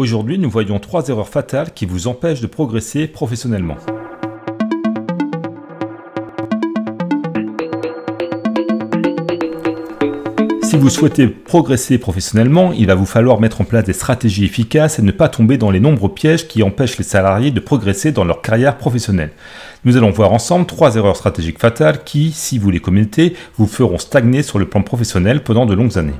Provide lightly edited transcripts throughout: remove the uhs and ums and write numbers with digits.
Aujourd'hui, nous voyons 3 erreurs fatales qui vous empêchent de progresser professionnellement. Si vous souhaitez progresser professionnellement, il va vous falloir mettre en place des stratégies efficaces et ne pas tomber dans les nombreux pièges qui empêchent les salariés de progresser dans leur carrière professionnelle. Nous allons voir ensemble 3 erreurs stratégiques fatales qui, si vous les commettez, vous feront stagner sur le plan professionnel pendant de longues années.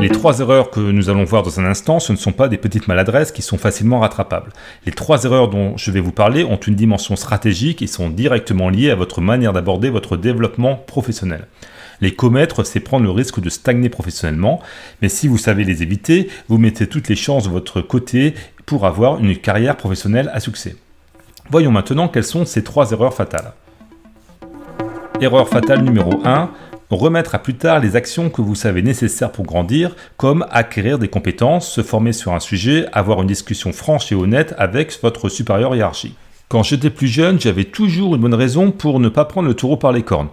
Les 3 erreurs que nous allons voir dans un instant, ce ne sont pas des petites maladresses qui sont facilement rattrapables. Les 3 erreurs dont je vais vous parler ont une dimension stratégique et sont directement liées à votre manière d'aborder votre développement professionnel. Les commettre, c'est prendre le risque de stagner professionnellement, mais si vous savez les éviter, vous mettez toutes les chances de votre côté pour avoir une carrière professionnelle à succès. Voyons maintenant quelles sont ces 3 erreurs fatales. Erreur fatale numéro 1. Remettre à plus tard les actions que vous savez nécessaires pour grandir, comme acquérir des compétences, se former sur un sujet, avoir une discussion franche et honnête avec votre supérieur hiérarchique. Quand j'étais plus jeune, j'avais toujours une bonne raison pour ne pas prendre le taureau par les cornes.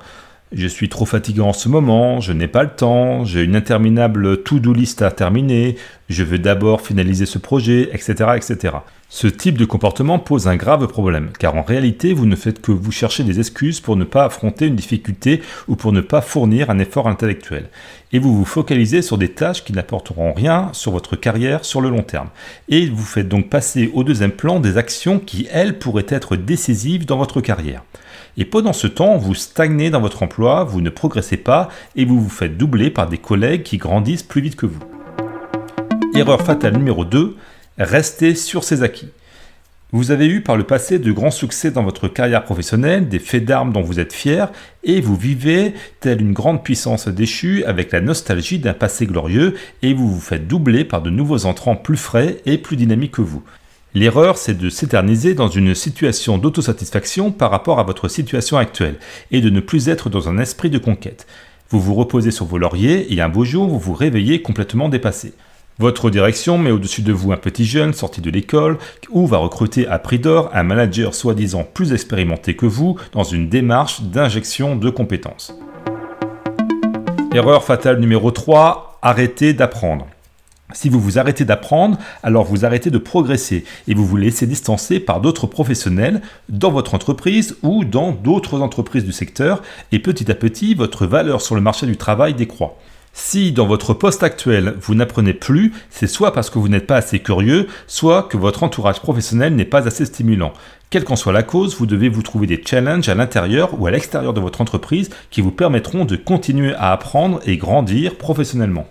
Je suis trop fatigué en ce moment, je n'ai pas le temps, j'ai une interminable to-do list à terminer, je veux d'abord finaliser ce projet, etc., etc. Ce type de comportement pose un grave problème, car en réalité, vous ne faites que vous chercher des excuses pour ne pas affronter une difficulté ou pour ne pas fournir un effort intellectuel. Et vous vous focalisez sur des tâches qui n'apporteront rien sur votre carrière sur le long terme. Et vous faites donc passer au deuxième plan des actions qui, elles, pourraient être décisives dans votre carrière. Et pendant ce temps, vous stagnez dans votre emploi, vous ne progressez pas et vous vous faites doubler par des collègues qui grandissent plus vite que vous. Erreur fatale numéro 2, restez sur ses acquis. Vous avez eu par le passé de grands succès dans votre carrière professionnelle, des faits d'armes dont vous êtes fier, et vous vivez telle une grande puissance déchue avec la nostalgie d'un passé glorieux et vous vous faites doubler par de nouveaux entrants plus frais et plus dynamiques que vous. L'erreur, c'est de s'éterniser dans une situation d'autosatisfaction par rapport à votre situation actuelle et de ne plus être dans un esprit de conquête. Vous vous reposez sur vos lauriers et un beau jour, vous vous réveillez complètement dépassé. Votre direction met au-dessus de vous un petit jeune sorti de l'école ou va recruter à prix d'or un manager soi-disant plus expérimenté que vous dans une démarche d'injection de compétences. Erreur fatale numéro 3, arrêtez d'apprendre. Si vous vous arrêtez d'apprendre, alors vous arrêtez de progresser et vous vous laissez distancer par d'autres professionnels dans votre entreprise ou dans d'autres entreprises du secteur et petit à petit, votre valeur sur le marché du travail décroît. Si dans votre poste actuel, vous n'apprenez plus, c'est soit parce que vous n'êtes pas assez curieux, soit que votre entourage professionnel n'est pas assez stimulant. Quelle qu'en soit la cause, vous devez vous trouver des challenges à l'intérieur ou à l'extérieur de votre entreprise qui vous permettront de continuer à apprendre et grandir professionnellement.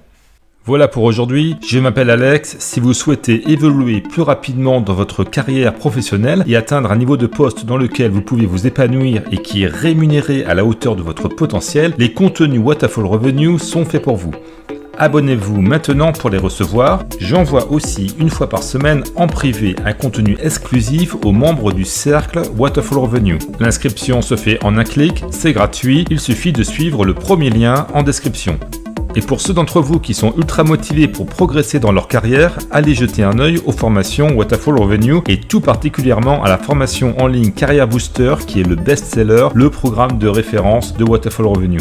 Voilà pour aujourd'hui, je m'appelle Alex. Si vous souhaitez évoluer plus rapidement dans votre carrière professionnelle et atteindre un niveau de poste dans lequel vous pouvez vous épanouir et qui est rémunéré à la hauteur de votre potentiel, les contenus Whataful Revenue sont faits pour vous. Abonnez-vous maintenant pour les recevoir. J'envoie aussi une fois par semaine en privé un contenu exclusif aux membres du cercle Whataful Revenue. L'inscription se fait en un clic, c'est gratuit, il suffit de suivre le premier lien en description. Et pour ceux d'entre vous qui sont ultra motivés pour progresser dans leur carrière, allez jeter un œil aux formations Whataful Revenue et tout particulièrement à la formation en ligne Career Booster qui est le best-seller, le programme de référence de Whataful Revenue.